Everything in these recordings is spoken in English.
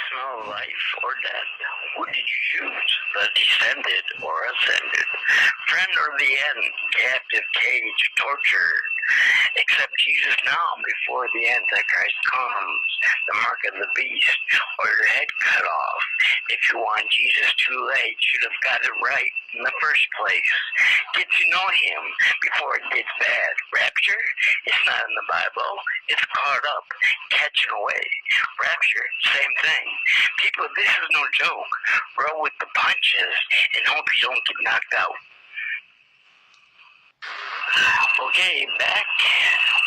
personal life or death? Who did you choose? The descended or ascended? Friend or the end? Captive, cage, torture? Accept Jesus now before the Antichrist comes, the mark of the beast, or your head cut off. If you want Jesus too late, should have got it right in the first place. Get to know him before it gets bad. Rapture? It's not in the Bible. It's caught up, catching away. Rapture, same thing. People, this is no joke. Roll with the punches and hope you don't get knocked out. Okay, back.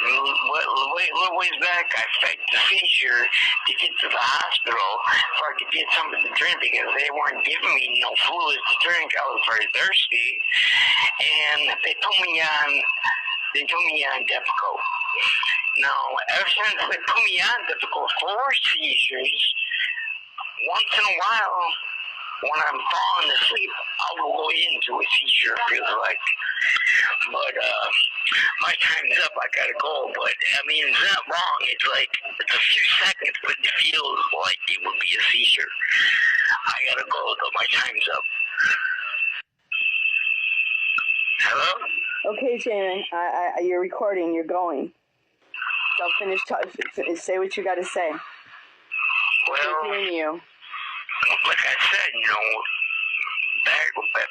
A little ways back, I faked a seizure to get to the hospital so I could get something to drink because they weren't giving me no fluids to drink. I was very thirsty, and they put me on Depakote. Now, ever since they put me on Depakote for seizures, once in a while, when I'm falling asleep, I'll go into a seizure, it feels like. But my time's up, I gotta go. But I mean, it's not wrong. It's like it's a few seconds, but it feels like it would be a seizure. I gotta go, though. My time's up. Hello? Okay, Jamin. You're recording. You're going. So finish. Say what you got to say. Well, hearing you. Like I said,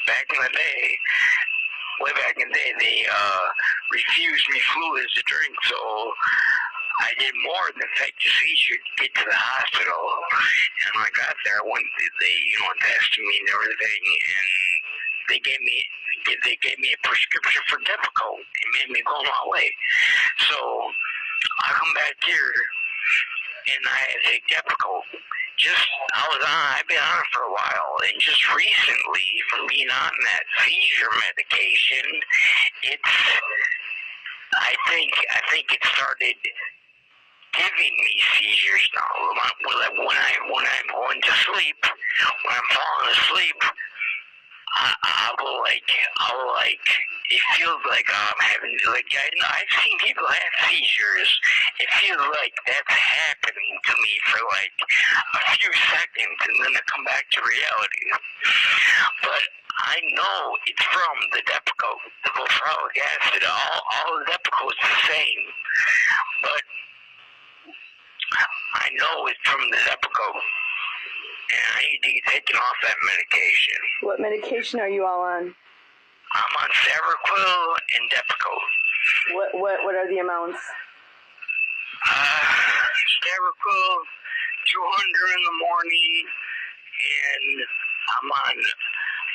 back in the day, way back in the day, they refused me fluids to drink, so I did more than fake the seizure to get to the hospital. And when I got there, they tested me and everything, and they gave me a prescription for Depakote. It made me go my way. So I come back here, and I had to take Depakote. I've been on it for a while, and just recently, from being on that seizure medication, I think it started giving me seizures now. When I'm going to sleep, when I'm falling asleep, it feels like I'm having, I've seen people have seizures. It feels like that's happening to me for like a few seconds, and then I come back to reality. But I know it's from the Depakote, the sulfuric acid. All the Depakote's the same, but I know it's from the Depakote. And I need to get taken off that medication. What medication are you all on? I'm on Seroquel and Depakote. What are the amounts? Seroquel, 200 in the morning, and I'm on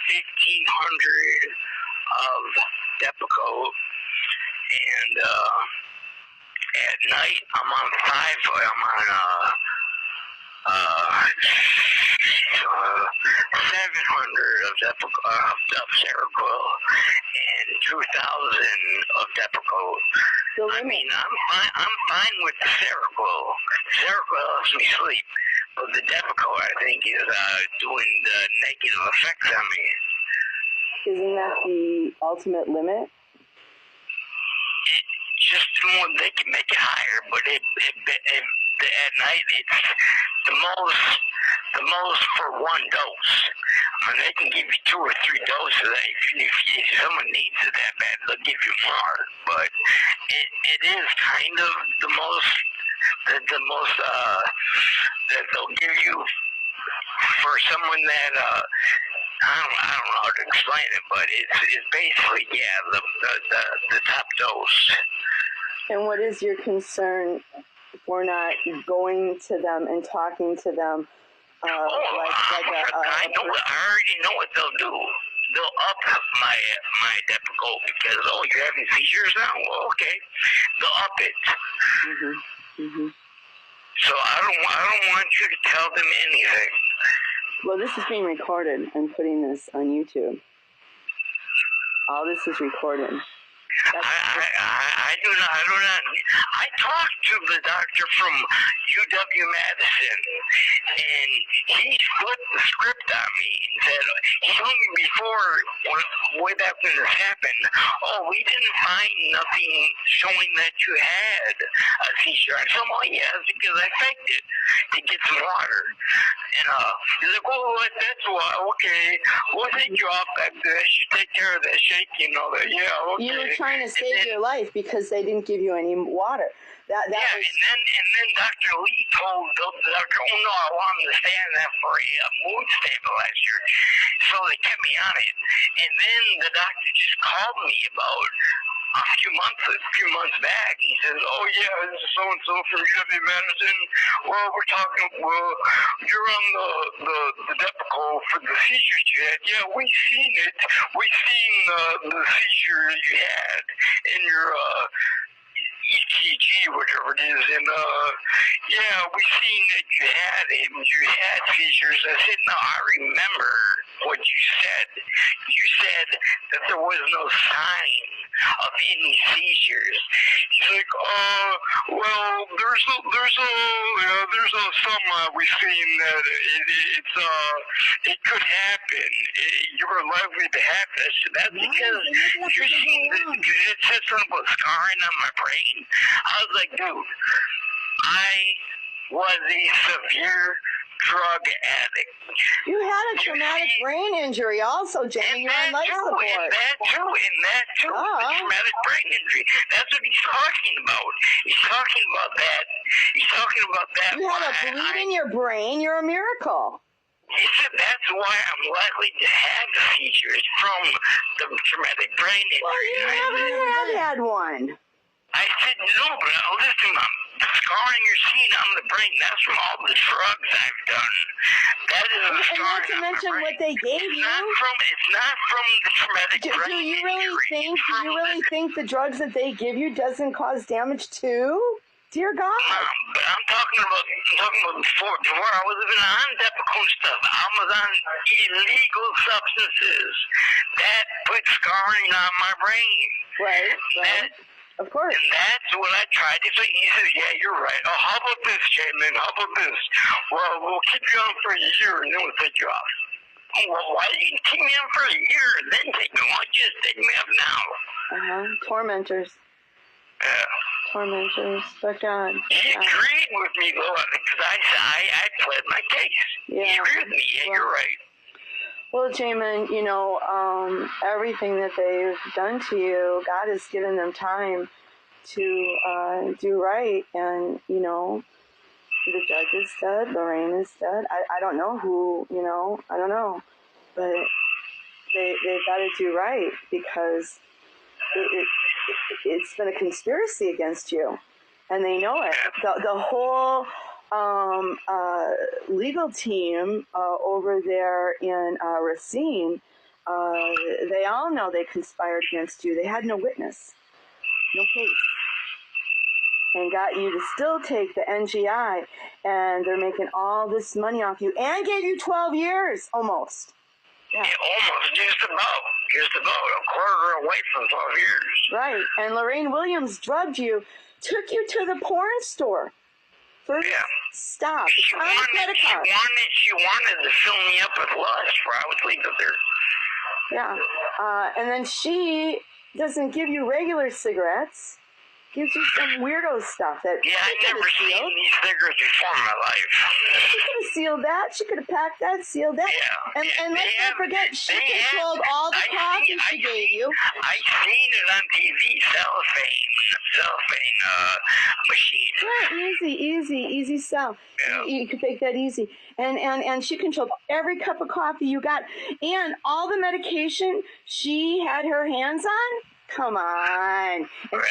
1,500 of Depakote, and at night I'm on 700 of Seroquel and 2,000 of Depakote. I mean, I'm fine with the Seroquel. Seroquel helps me sleep, but the Depakote, I think, is doing the negative effects on me. Isn't that the ultimate limit? They can make it higher, but at night it's the most for one dose. I mean, they can give you 2 or 3 doses. If someone needs it that bad, they'll give you more. But it is kind of the most that they'll give you for someone that I don't know how to explain it, but it's basically the top dose. And what is your concern for not going to them and talking to them? I already know what they'll do. They'll up my Depakote because you're having seizures now. Well, okay, they'll up it. So I don't want you to tell them anything. Well, this is being recorded. I'm putting this on YouTube. All this is recorded. I do not. I talked to the doctor from UW-Madison, and he flipped the script on me and said, he told me before, way back when this happened, we didn't find nothing showing that you had a seizure. I said, yes, because I faked it to get some water. And he's like, oh, that's why. Okay, we'll take you off after that. You take care of that shaking and all that. Yeah, okay. You were trying to save your life because they didn't give you any water. That yeah, was... and then Dr. Lee told the doctor, oh no, I want him to stay on that for a mood stabilizer. So they kept me on it. And then the doctor just called me about a few months back. He says, oh yeah, this is so-and-so from UW Madison. Well, we're talking, you're on the Depakote for the seizures you had. Yeah, we seen it. We seen the seizure you had in your, EKG, whatever it is, and yeah, we seen that you had it, you had seizures. I said, no, I remember what you said. You said that there was no sign of any seizures. He's like, well, there's some we've seen that it could happen. You're likely to have this. That's because you're seeing because it said something about scarring on my brain. I was like, dude, I was a severe drug addict. You had a traumatic brain injury also, Jamie. You're on life support. And that too. The traumatic brain injury. That's what he's talking about. He's talking about that. You had a bleed in your brain. You're a miracle. He said that's why I'm likely to have seizures from the traumatic brain injury. Well, you never had one. I said, no, but listen, the scarring you're seeing on the brain, that's from all the drugs I've done. That is a scar. And not to mention what they gave you. It's not from the traumatic brain Do you really think the drugs that they give you doesn't cause damage too? Dear God. But I'm talking about before I was even on Depakote stuff. I was on illegal substances that put scarring on my brain. Right. Of course. And that's what I tried to say. He says, yeah, you're right. Oh, how about this, Jamin? How about this? Well, we'll keep you on for a year and then we'll take you off. Oh, well, why didn't you keep me on for a year and then take me off? Just take me off now. Tormentors. Yeah. Tormentors. But God. He agreed with me, though, because I pled my case. Yeah. He agreed with me. Yeah, you're right. Well, Jamin, everything that they've done to you, God has given them time to do right. And, the judge is dead, Lorraine is dead. I don't know who, I don't know. But they've got to do right because it's been a conspiracy against you. And they know it. The whole... legal team over there in Racine, they all know they conspired against you. They had no witness, no case, and got you to still take the NGI, and they're making all this money off you, and gave you 12 years, almost. Yeah, almost, just about a quarter away from 12 years. Right, and Lorraine Williams drugged you, took you to the porn store. First stop. She wanted to fill me up with lust for I was legal there. Yeah. And then she doesn't give you regular cigarettes. Gives you some weirdo stuff that I never seen these cigarettes before in my life. She could have sealed that. She could have packed that, sealed that. Yeah. And let's not forget, she controlled all the coffee she gave you. I seen it on TV, cellophane machine. Yeah, easy sell. Yeah. You could make that easy. And she controlled every cup of coffee you got. And all the medication she had her hands on. Come on. And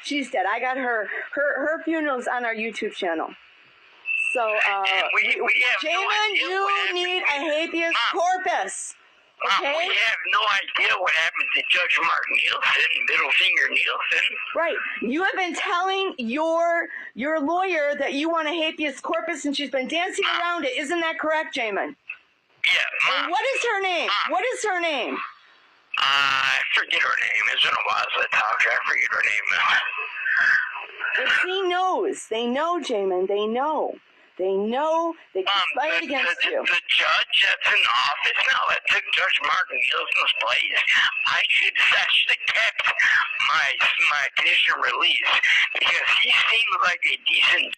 she's dead. I got her funeral's on our YouTube channel. So, Jamin, you need a habeas corpus. Okay? We have no idea what happened to Judge Mark Nielsen, Middle Finger Nielsen. Right. You have been telling your lawyer that you want a habeas corpus, and she's been dancing around it. Isn't that correct, Jamin? Yeah. And what is her name? What is her name? I forget her name. It's been a while since I talked to her. I forget her name now. But she knows. They know, Jamin. They know. They know they conspired against you. The judge that's in office now that took Judge Martin Nielsen's place, I should have kept my conditional release because he seemed like a decent